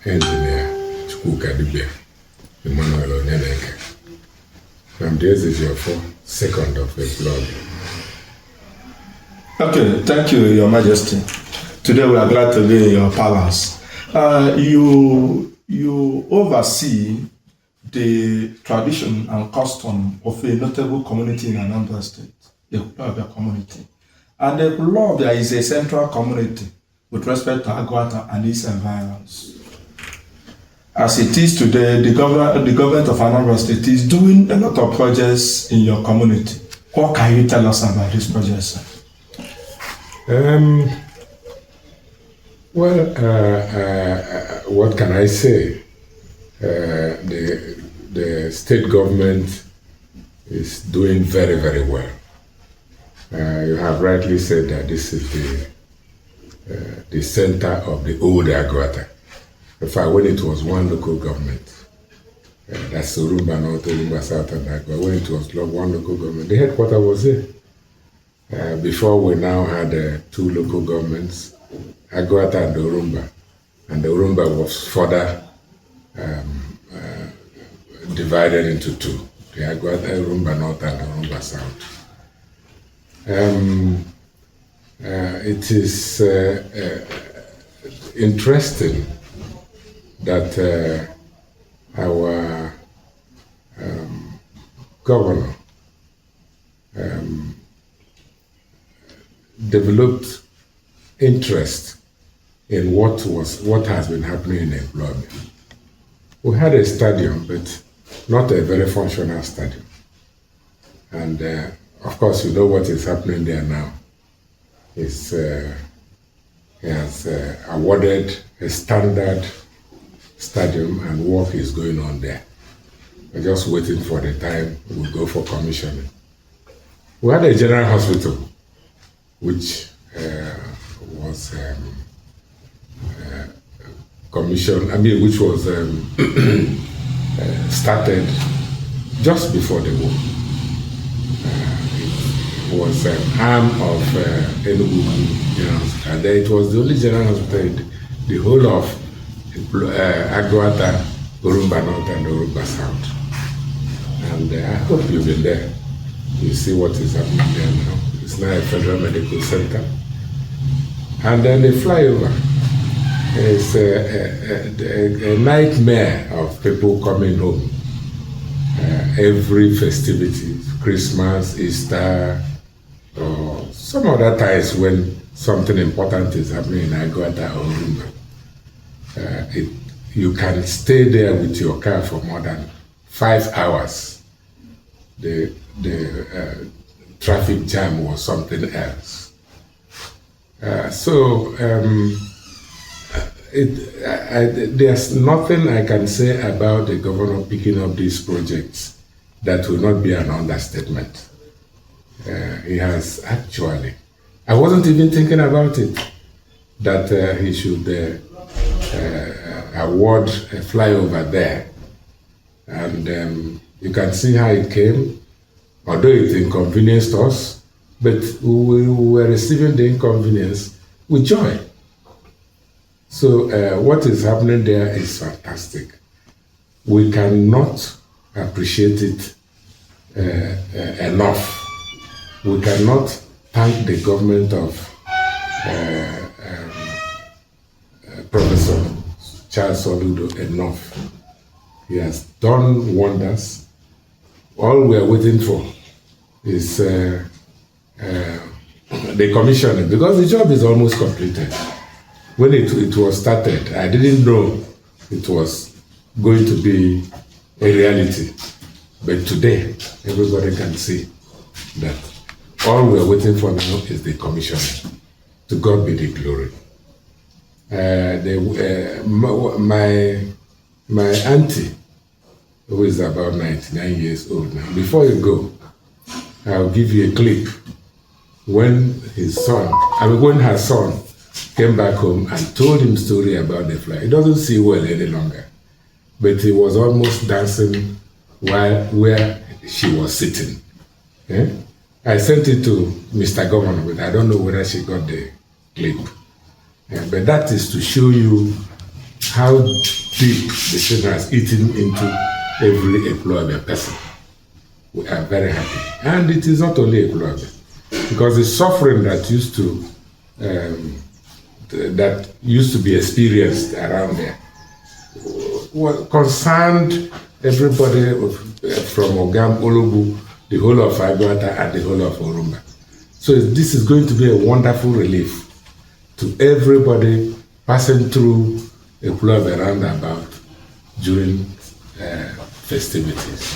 engineer Ekwulobia, Emmanuel Onyeneke. I'm the SGF second of Ekwulobia. Okay, thank you, Your Majesty. Today we are glad to be in your palace. You oversee the tradition and custom of a notable community in Anambra State, the Ekwulobia community. And the Ekwulobia is a central community with respect to Agwata and its environs. As it is today, the government of Anambra State is doing a lot of projects in your community. What can you tell us about these projects, sir? What can I say? The state government is doing very, very well. You have rightly said that this is the center of the old Agwata. In fact, when it was one local government, that's Urumba North, Urumba South, and Agwa, when it was one local government, the headquarters was here. Before we now had two local governments, Agwata and Urumba. And the Urumba was further divided into two, the Agwata, Urumba North and Urumba South. It is interesting that our governor developed interest in what has been happening in Ekwulobia. We had a stadium, but not a very functional stadium. And of course, you know what is happening there now. He has awarded a standard stadium and work is going on there. We're just waiting for the time we'll go for commissioning. We had a general hospital, which was which was started just before the war. It was an arm of Enugu General Hospital. And it was the only general hospital in the whole of Agwata, Urumba North and Urumba South. And I hope you've been there. You see what is happening there now. It's now a federal medical center. And then the flyover is a nightmare of people coming home. Every festivity, Christmas, Easter, or some other times when something important is happening in Agwata or Urumba. You can stay there with your car for more than 5 hours. The traffic jam was something else. There's nothing I can say about the governor picking up these projects that will not be an understatement. He has actually, I wasn't even thinking about it, that he should award a flyover there. And you can see how it came, although it inconvenienced us, but we were receiving the inconvenience with joy. So what is happening there is fantastic. We cannot appreciate it enough. We cannot thank the government of Professor Charles SOLUDO enough. He has done wonders. All we are waiting for is the commissioning, because the job is almost completed. When it was started, I didn't know it was going to be a reality. But today, everybody can see that all we are waiting for now is the commissioning. To God be the glory. My auntie, who is about 99 years old now, before you go, I'll give you a clip. When her son came back home and told him story about the fly. He doesn't see well any longer, but he was almost dancing where she was sitting. I sent it to Mr. Governor, but I don't know whether she got the clip. But that is to show you how deep the thing has eaten into every Ekwulobia person. We are very happy. And it is not only Ekwulobia, because the suffering that used to be experienced around there concerned everybody from Ogam, Olobu, the whole of Agwata, and the whole of Orumba. So this is going to be a wonderful relief to everybody passing through Ekwulobia roundabout during festivities.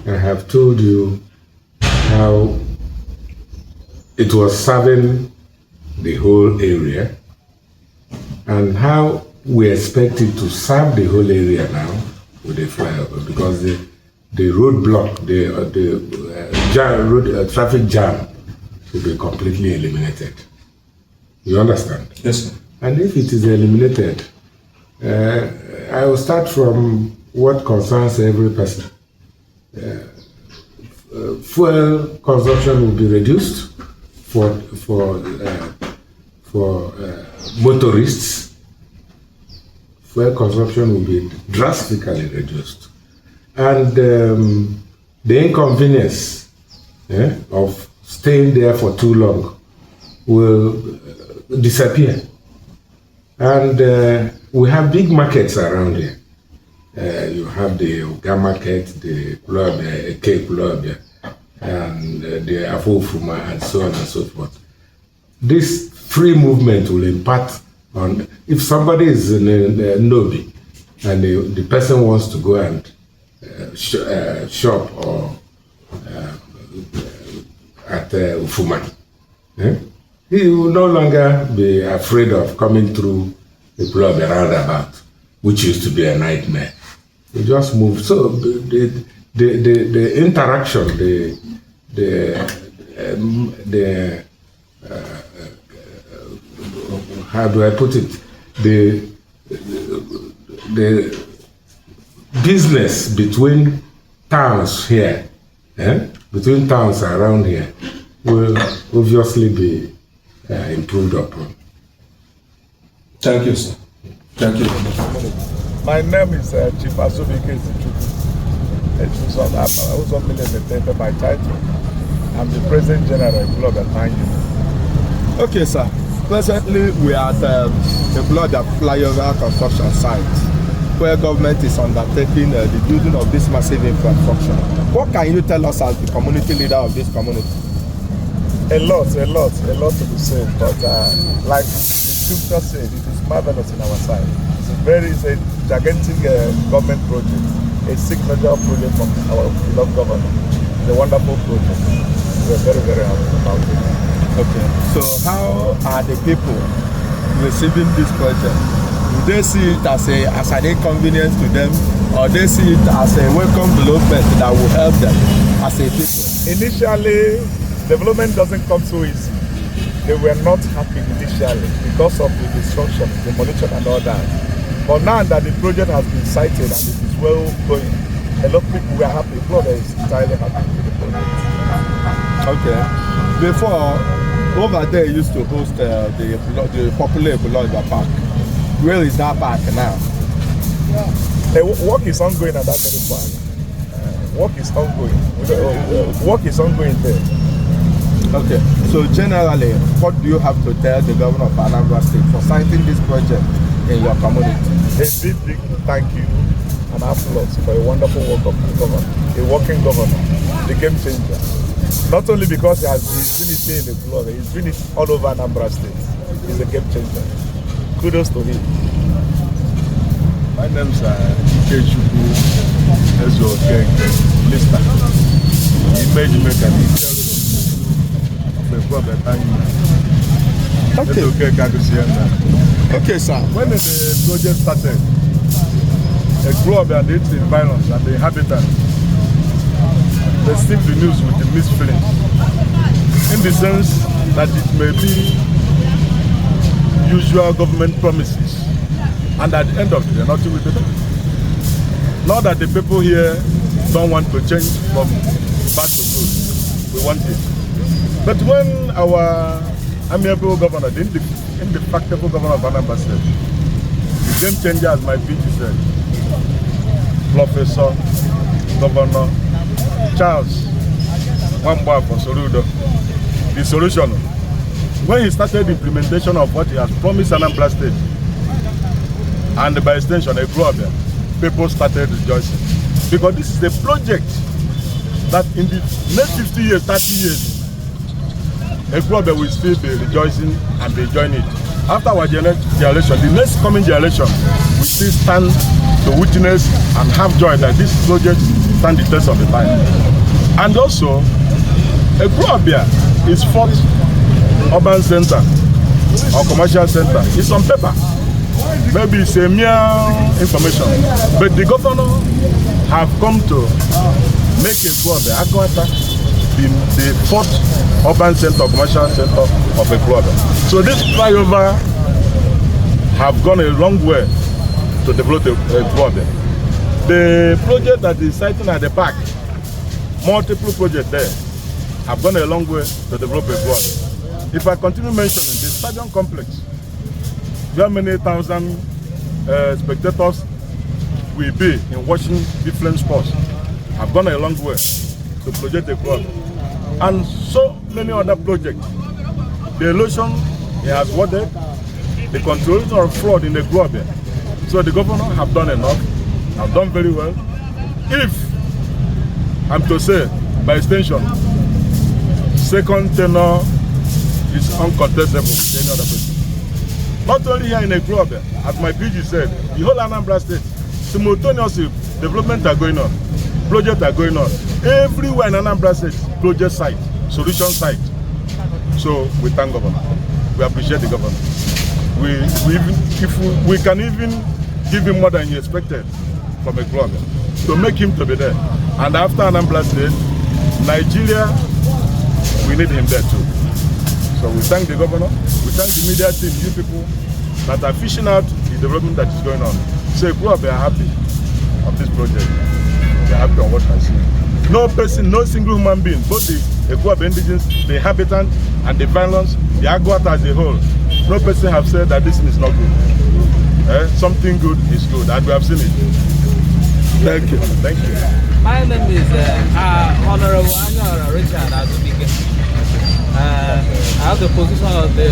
I have told you how it was serving the whole area and how we expect it to serve the whole area now with the flyover, because the roadblock, traffic jam will be completely eliminated. You understand? Yes, sir. And if it is eliminated, I will start from what concerns every person. Fuel consumption will be reduced for motorists. Fuel consumption will be drastically reduced, and the inconvenience of staying there for too long will disappear. And we have big markets around here. You have the Oga market, the Ekwulobia, and the Afofuma, and so on and so forth. This free movement will impact on, if somebody is in Nobi and the person wants to go and shop or at Ufuma, he will no longer be afraid of coming through the Ekwulobia roundabout, which used to be a nightmare. He just moved. So the interaction, how do I put it? The business between towns here, between towns around here, will obviously be improved upon. Thank you, sir. Thank you. My name is Chief Azubike Zichuku. I was military by title. I'm the President General of Ekwulobia Town Union. Okay, sir. Presently, we are at the Ekwulobia Flyover construction site, where government is undertaking the building of this massive infrastructure. What can you tell us as the community leader of this community? A lot to be said, but like the scripture said, it is marvelous in our side. It's a gigantic government project, a signature project from our beloved governor. It's a wonderful project. We're very, very happy about it. Okay, so how are the people receiving this project? Do they see it as an inconvenience to them, or they see it as a welcome development that will help them as a people? Initially, development doesn't come so easy. They were not happy initially because of the destruction, demolition and all that. But now that the project has been sited and it is well going, a lot of people were happy. Flyover is entirely happy with the project. Okay. Before, over there used to host the popular Ekwulobia Park. Where is that park now? Work is ongoing at that very park. Work is ongoing. Work is ongoing there. Okay. So generally, what do you have to tell the governor of Anambra State for citing this project in your community? A big thank you and applause for a wonderful work of the governor, a working governor, the game changer. Not only because he's been here in Ekwulobia, he's been all over Anambra State. He's a game changer. Kudos to him. My name is Ekwulobia, Mr. Image maker of Ekwulobia Town Union. Okay. Okay, sir. When the project started, Ekwulobia and its environs and the inhabitants received the news with a mixed feeling, in the sense that it may be usual government promises, and at the end of the day, nothing will be done. Not that the people here don't want to change from bad to good. We want it. But when our amiable governor, the indefatigable governor of Anambra State, game changer, as my PG said. Professor, Governor Charles Wamba for SOLUDO. The solution, when he started the implementation of what he has promised Anambra State, and by extension, Ekwulobia, people started rejoicing. Because this is a project that in the next 50 years, 30 years, Ekwulobia will still be rejoicing and be enjoying it. After our generation, the next coming generation will still stand to witness and have joy that this project stand the test of the time. And also, Ekwulobia is fourth urban center or commercial center. It's on paper. Maybe it's a mere information. But the governor have come to make Ekwulobia the fourth urban center, commercial center of Ekwulobia. So this flyover have gone a long way to develop Ekwulobia. The project that is siting at the park, multiple projects there, have gone a long way to develop Ekwulobia. If I continue mentioning the stadium complex, where many thousand spectators will be in watching different sports, have gone a long way to project Ekwulobia. And so many other projects. The erosion he has warded, the control of fraud in Ekwulobia. So the governor have done enough, have done very well. If I'm to say, by extension, second tenure is uncontestable with any other person. Not only here in Ekwulobia, as my PG said, the whole Anambra State, simultaneously development are going on, projects are going on. Everywhere in Anambra State, project site, solution site. So we thank governor. We appreciate the governor. We can even give him more than he expected from Ekwulobia to make him to be there. And after Anambra State, Nigeria, we need him there too. So we thank the governor, we thank the media team, you people that are fishing out the development that is going on. So Ekwulobia are happy of this project. They are happy on what I see. No person, no single human being, both the Ekwulobia indigenous, the inhabitant, and the violence, the Agwata as a whole, no person have said that this is not good. Something good is good, and we have seen it. Thank you. Thank you. My name is Honorable Anyora Richard Azubike. I have the position of the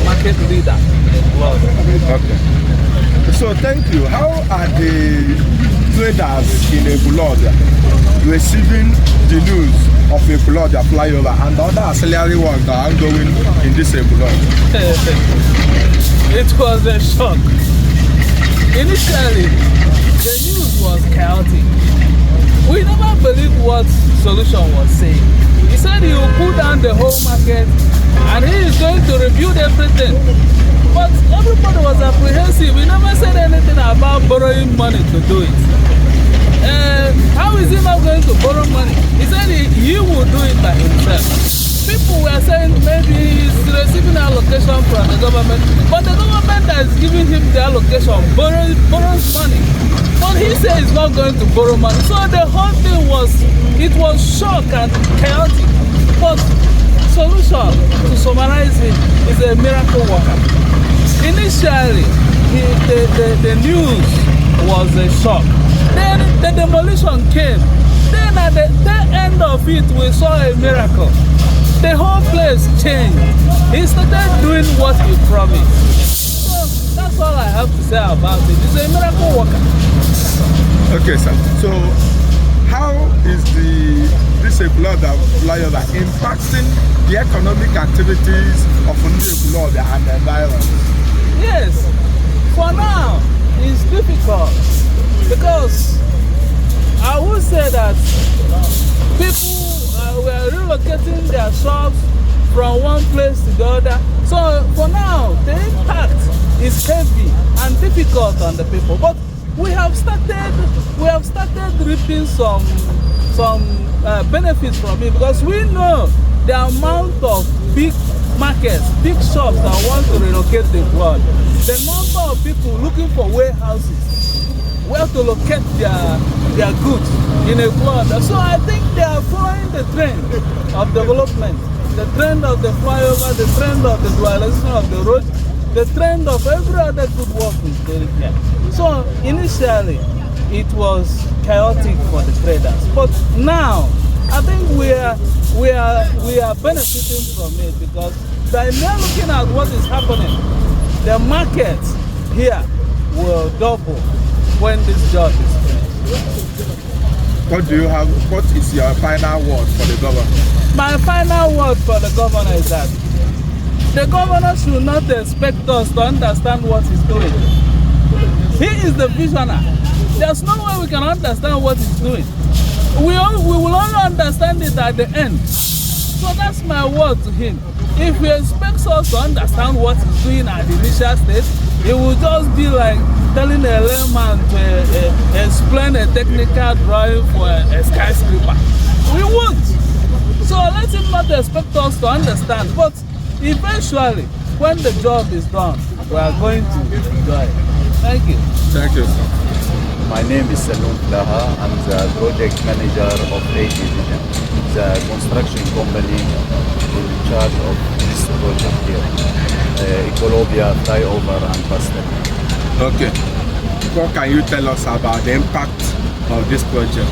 market leader in Ekwulobia. Okay. So thank you. How are the traders in Ekwulobia receiving the news of Ekwulobia flyover and other auxiliary work that are ongoing in this Ekwulobia? It was a shock. Initially, the news was chaotic. We never believed what Solution was saying. He said he will pull down the whole market and he is going to rebuild everything. But everybody was apprehensive. He never said anything about borrowing money to do it. How is he not going to borrow money? He said he will do it by himself. People were saying maybe he's receiving allocation from the government, but the government that is giving him the allocation borrows money. But he said he's not going to borrow money. So the whole thing was shock and chaotic. But Solution, to summarize it, is a miracle worker. Initially, the news was a shock. Then the demolition came. Then at the end of it, we saw a miracle. The whole place changed. He started doing what he promised. So that's all I have to say about it. He's a miracle worker. Okay, sir. So how is this Ekwulobia flyover impacting the economic activities of Ekwulobia and the environment? Yes. For now, it's difficult because I would say that people were relocating their shops from one place to the other. So for now, the impact is heavy and difficult on the people. But we have started reaping some benefits from it because we know the amount of big markets, big shops that want to relocate the world. The number of people looking for warehouses where to locate their goods in Ekwulobia. So I think they are following the trend of development, the trend of the flyover, the trend of the dualization of the road. the trend of every other good work is doing here. So initially, it was chaotic for the traders, but now I think we are benefiting from it, because by now looking at what is happening, the market here will double when this job is finished. What is your final word for the governor? My final word for the governor is that the governor should not expect us to understand what he's doing. He is the visionary. There's no way we can understand what he's doing. We will only understand it at the end. So that's my word to him. If he expects us to understand what he's doing at the initial stage, it will just be like telling a layman to explain a technical drawing for a skyscraper. We won't. So let him not expect us to understand. But eventually, when the job is done, we are going to enjoy it. Thank you. Thank you, sir. My name is SOLUDO. I'm the project manager of A Division, the construction company in charge of this project here. Ekwulobia, Flyover and Pastel. Okay. What can you tell us about the impact of this project?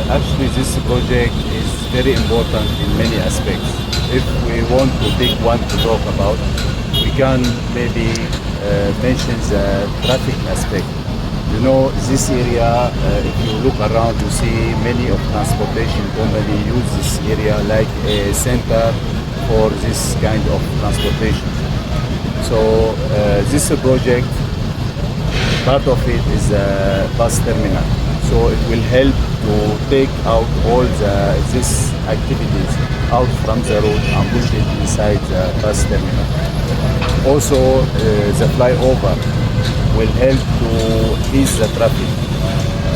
Actually, this project is very important in many aspects. If we want to pick one to talk about, we can maybe mention the traffic aspect. You know, this area, if you look around, you see many of transportation companies use this area like a center for this kind of transportation. So this project, part of it is a bus terminal. So it will help to take out all these activities out from the road and push it inside the bus terminal. Also, the flyover will help to ease the traffic.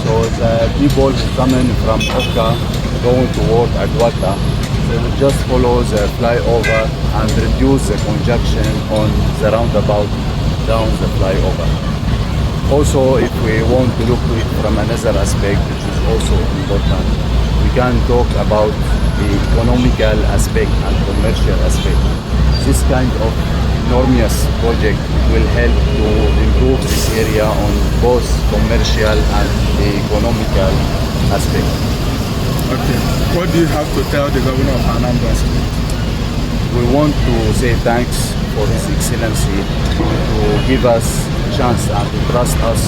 So the people coming from Oka going toward Agwata, they will just follow the flyover and reduce the congestion on the roundabout down the flyover. Also, if we want to look to it from another aspect, which is also important, we can talk about the economical aspect and commercial aspect. This kind of enormous project will help to improve this area on both commercial and the economical aspect. Okay. What do you have to tell the governor of Anambra State? We want to say thanks for His Excellency to give us chance and to trust us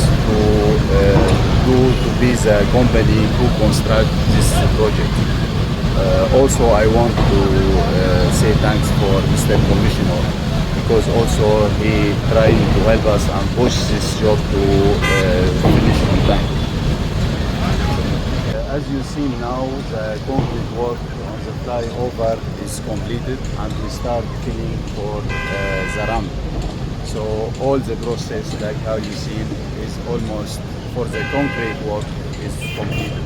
to be the company who construct this project. Also, I want to say thanks for Mr. Commissioner, because also he trying to help us and push this job to finish on time. As you see now, the concrete work on the flyover is completed and we start filling for the ramp. So all the process, like how you see, is almost for the concrete work is completed.